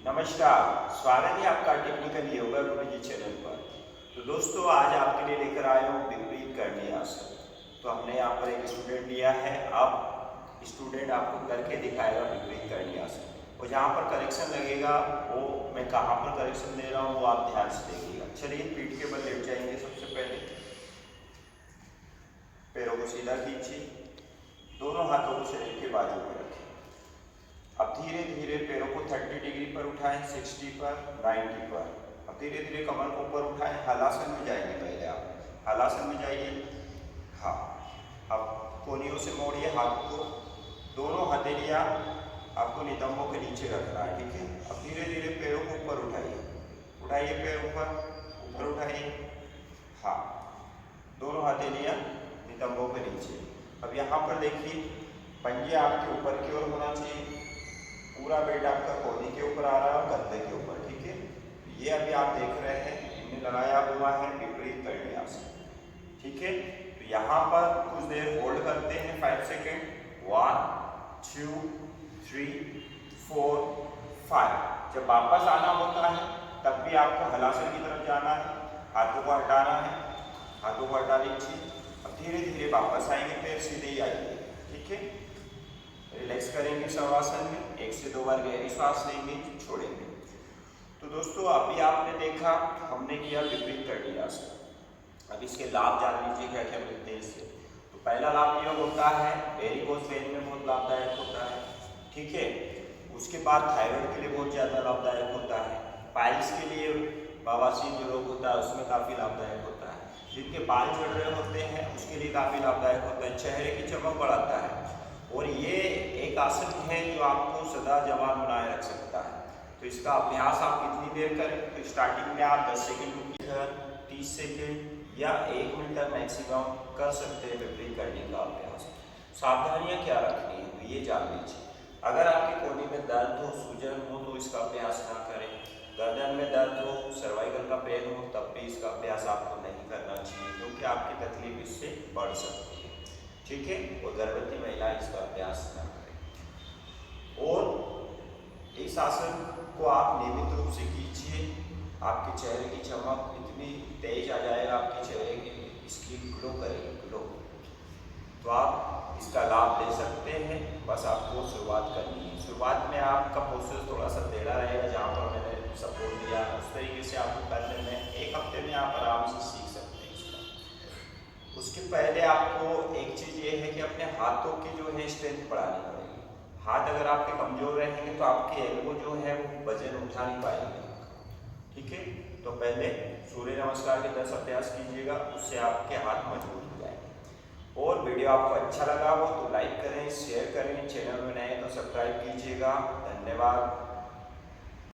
नमस्कार, स्वागत है आपका टेक्निकल योगा गुरुजी चैनल पर। तो दोस्तों, आज आपके लिए लेकर आया हूँ विपरीत करनी आसन। तो हमने यहाँ पर एक स्टूडेंट लिया है। अब स्टूडेंट आपको करके दिखाएगा विपरीत करनी आसन, और जहाँ पर करेक्शन लगेगा वो मैं कहाँ पर करेक्शन दे रहा हूँ वो आप ध्यान से देखिएगा। चलिए, पीठ के बल लेट जाएंगे। सबसे पहले पैरों को सीधा खींचिए, दोनों हाथों को शरीर के बाजू में रखें। अब धीरे धीरे पैरों को 30 डिग्री पर उठाएं, 60 पर, 90 पर। अब धीरे धीरे कमर को ऊपर उठाएं, हलासन में जाएंगे। पहले आप हलासन में जाइए। हाँ, अब कोहनियों से मोड़िए हाथ को, दोनों हथेलियाँ आपको नितंबों के नीचे रखना है, ठीक है। अब धीरे धीरे पैरों को ऊपर उठाइए, उठाइए पैर ऊपर, ऊपर उठाइए। हाँ, दोनों हथेलियाँ नितंबों के नीचे। अब यहाँ पर देखिए, पंजे आपके ऊपर की ओर होना चाहिए, पूरा वेट आपका कोहनी के ऊपर आ रहा है, कंधे के ऊपर, ठीक है। ये अभी आप देख रहे हैं, इनमें लगाया हुआ है विपरीत करनी आसन, ठीक है। तो यहाँ पर कुछ देर होल्ड करते हैं, 5 सेकेंड। 1 2 3 4 5। जब वापस आना होता है तब भी आपको हलासन की तरफ जाना है, हाथों को हटाना है, हाथों को हटा लीजिए। अब धीरे धीरे वापस आएंगे, पैर सीधे ही आएंगे, ठीक है। रिलैक्स करेंगे शवासन में, 1 से 2 बार गहरी सांस लेंगे, छोड़ेंगे। तो दोस्तों, अभी आपने देखा हमने किया विपरीत करनी आसन। अब इसके लाभ जान लीजिए क्या क्या मिलते हैं इससे। तो पहला लाभ यह होता है, वेरिकोज वेन में बहुत लाभदायक होता है, ठीक है। उसके बाद थायराइड के लिए बहुत ज़्यादा लाभदायक होता है। पाइल्स के लिए, बवासीर जो रोग होता है उसमें काफ़ी लाभदायक होता है। जिनके बाल झड़ रहे होते हैं उसके लिए काफ़ी लाभदायक होता है। चेहरे की चमक बढ़ाता है, और ये एक आसन है जो आपको सदा जवान बनाए रख सकता है। तो इसका अभ्यास आप कितनी देर करें, तो स्टार्टिंग में आप 10 सेकेंड रुकिए, 30 सेकेंड या 1 मिनट तक मैक्सिमम कर सकते हैं विपरीत करने का अभ्यास। सावधानियां क्या रखनी है तो ये जान लीजिए। अगर आपके कोहनी में दर्द हो, सूजन हो तो इसका अभ्यास ना करें। गर्दन में दर्द हो, सर्वाइकल का पेन हो, तब भी इसका अभ्यास आपको नहीं करना चाहिए, क्योंकि आपकी तकलीफ इससे बढ़ सकती है, ठीक है। और गर्भवती महिला इसका अभ्यास न करें। और इस आसन को आप नियमित रूप से कीजिए, आपके चेहरे की चमक इतनी तेज आ जाएगा, आपके चेहरे की स्किन ग्लो करेगी, ग्लो। तो आप इसका लाभ ले सकते हैं, बस आपको शुरुआत करनी है। शुरुआत में आपका प्रोसेस थोड़ा सा टेढ़ा रहेगा, जहाँ पर मैंने सपोर्ट दिया उस तरीके से आपको करने में 1 हफ्ते में आप आराम से सीख सकते हैं इसका। उसके पहले आपको एक चीज़ ये है कि अपने हाथों की जो है स्ट्रेंथ बढ़ानी पड़ेगी। हाथ अगर आपके कमज़ोर रहेंगे तो आपके एल्बो जो है वो वजन उठा नहीं पाएंगे, ठीक है। तो पहले सूर्य नमस्कार के 10 अभ्यास कीजिएगा, उससे आपके हाथ मजबूत हो जाएंगे। और वीडियो आपको अच्छा लगा हो तो लाइक करें, शेयर करें, चैनल में नए तो सब्सक्राइब कीजिएगा। धन्यवाद।